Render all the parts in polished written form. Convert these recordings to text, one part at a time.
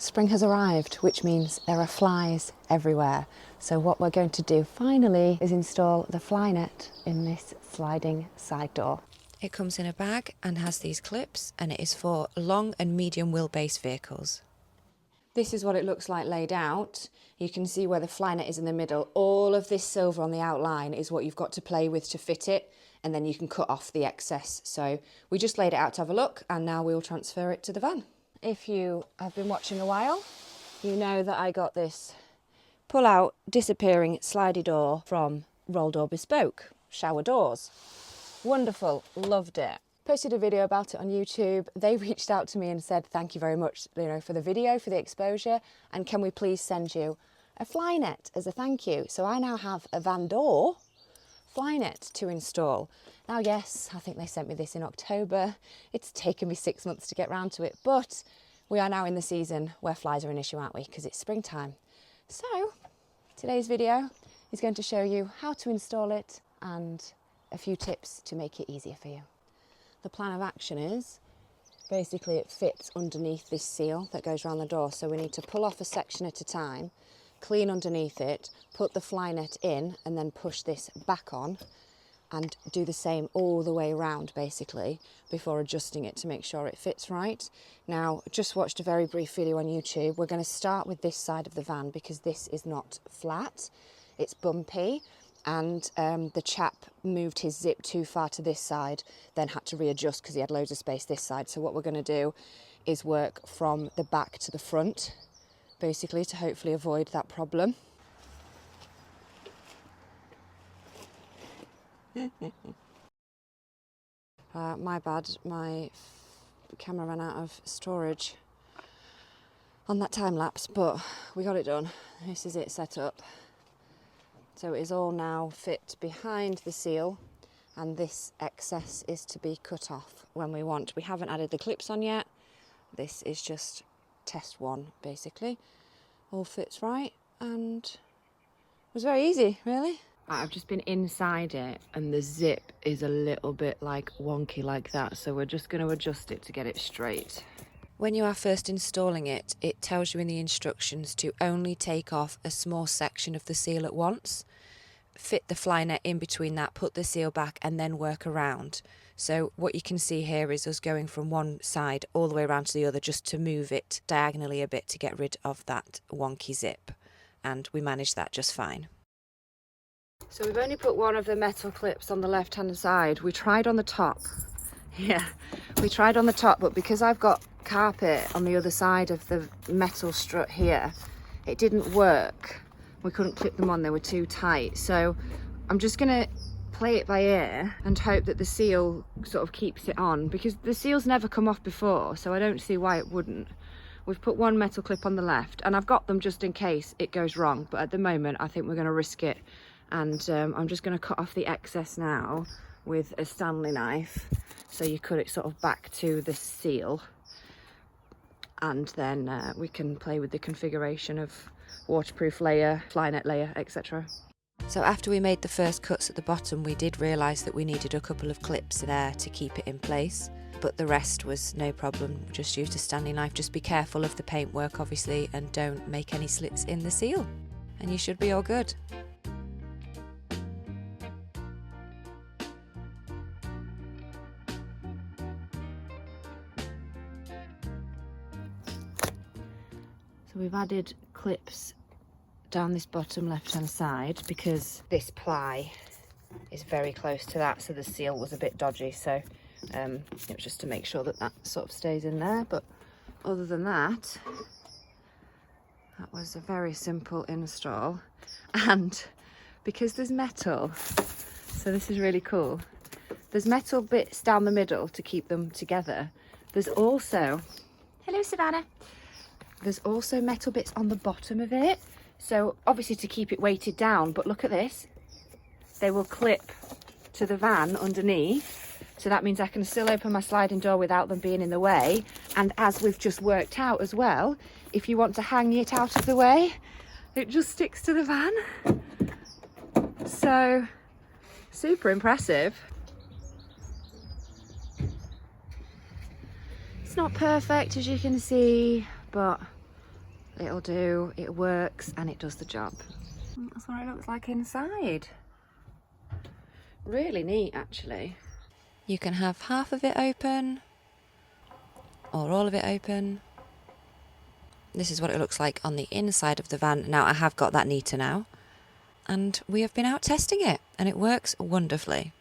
Spring has arrived, which means there are flies everywhere. So what we're going to do finally is install the FlyNet in this sliding side door. It comes in a bag and has these clips, and it is for long and medium wheelbase vehicles. This is what it looks like laid out. You can see where the FlyNet is in the middle. All of this silver on the outline is what you've got to play with to fit it, and then you can cut off the excess. So we just laid it out to have a look, and now we'll transfer it to the van. If you have been watching a while, you know that I got this pull-out, disappearing slidey door from Roll Door Bespoke shower doors. Wonderful, loved it. Posted a video about it on YouTube. They reached out to me and said, thank you very much, for the video, for the exposure, and can we please send you a FlyNet as a thank you? So I now have a van door FlyNet to install. Now, yes, I think they sent me this in October. It's taken me 6 months to get round to it, but we are now in the season where flies are an issue, aren't we? Because it's springtime. So today's video is going to show you how to install it and a few tips to make it easier for you. The plan of action is basically it fits underneath this seal that goes around the door. So we need to pull off a section at a time, clean underneath it, put the FlyNet in, and then push this back on and do the same all the way around basically before adjusting it to make sure it fits right. Now, just watched a very brief video on YouTube. We're going to start with this side of the van because this is not flat, it's bumpy, and the chap moved his zip too far to this side, then had to readjust because he had loads of space this side. So what we're going to do is work from the back to the front basically to hopefully avoid that problem. My bad, my camera ran out of storage on that time lapse, but we got it done. This is it set up. So it is all now fit behind the seal, and this excess is to be cut off when we want. We haven't added the clips on yet. This is just test one basically. All fits right and it was very easy, really. I've just been inside it and the zip is a little bit like wonky like that, so we're just going to adjust it to get it straight. When you are first installing it, it tells you in the instructions to only take off a small section of the seal at once, fit the FlyNet in between that, put the seal back, and then work around. So what you can see here is us going from one side all the way around to the other just to move it diagonally a bit to get rid of that wonky zip, and we managed that just fine. So we've only put one of the metal clips on the left hand side. We tried on the top. Yeah, we tried on the top, but because I've got carpet on the other side of the metal strut here, it didn't work. We couldn't clip them on, they were too tight. So I'm just gonna play it by ear and hope that the seal sort of keeps it on, because the seal's never come off before, so I don't see why it wouldn't. We've put one metal clip on the left and I've got them just in case it goes wrong, but at the moment I think we're going to risk it, and I'm just going to cut off the excess now with a Stanley knife. So you cut it sort of back to the seal, and then we can play with the configuration of waterproof layer, FlyNet layer, etc. So after we made the first cuts at the bottom, we did realise that we needed a couple of clips there to keep it in place, but the rest was no problem. Just used a Stanley knife. Just be careful of the paintwork obviously, and don't make any slits in the seal, and you should be all good. So we've added clips down this bottom left hand side because this ply is very close to that, so the seal was a bit dodgy, so it was just to make sure that that sort of stays in there. But other than that, that was a very simple install. And because there's metal, so this is really cool, there's metal bits down the middle to keep them together. There's also, hello Savannah, there's also metal bits on the bottom of it, so obviously to keep it weighted down, but look at this, they will clip to the van underneath, so that means I can still open my sliding door without them being in the way. And as we've just worked out as well, if you want to hang it out of the way, it just sticks to the van. So super impressive. It's not perfect, as you can see, but it'll do, it works, and it does the job. That's what it looks like inside. Really neat, actually. You can have half of it open or all of it open. This is what it looks like on the inside of the van. Now, I have got that neater now, and we have been out testing it, and it works wonderfully.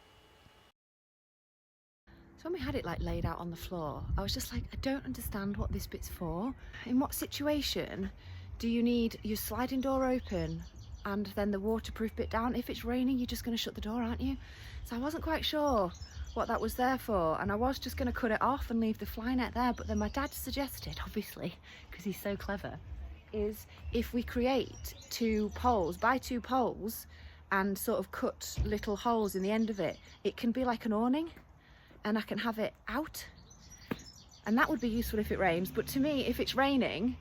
So when we had it like laid out on the floor, I was just like, I don't understand what this bit's for. In what situation do you need your sliding door open and then the waterproof bit down? If it's raining, you're just going to shut the door, aren't you? So I wasn't quite sure what that was there for, and I was just going to cut it off and leave the FlyNet there, but then my dad suggested, obviously, because he's so clever, is if we create two poles, buy two poles and sort of cut little holes in the end of it, it can be like an awning, and I can have it out, and that would be useful if it rains. But to me, if it's raining,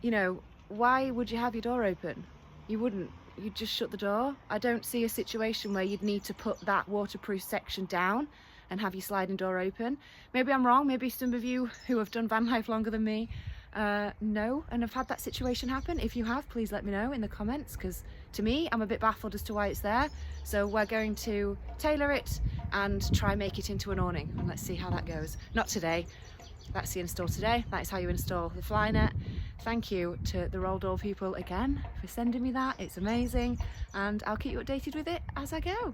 you know, why would you have your door open? You wouldn't. You'd just shut the door. I don't see a situation where you'd need to put that waterproof section down and have your sliding door open. Maybe I'm wrong. Maybe some of you who have done van life longer than me know and have had that situation happen. If you have, please let me know in the comments, because to me, I'm a bit baffled as to why it's there. So we're going to tailor it and try and make it into an awning, and let's see how that goes. Not today. That's the install today. That is how you install the FlyNet. Thank you to the Roll Door people again for sending me that. It's amazing, and I'll keep you updated with it as I go.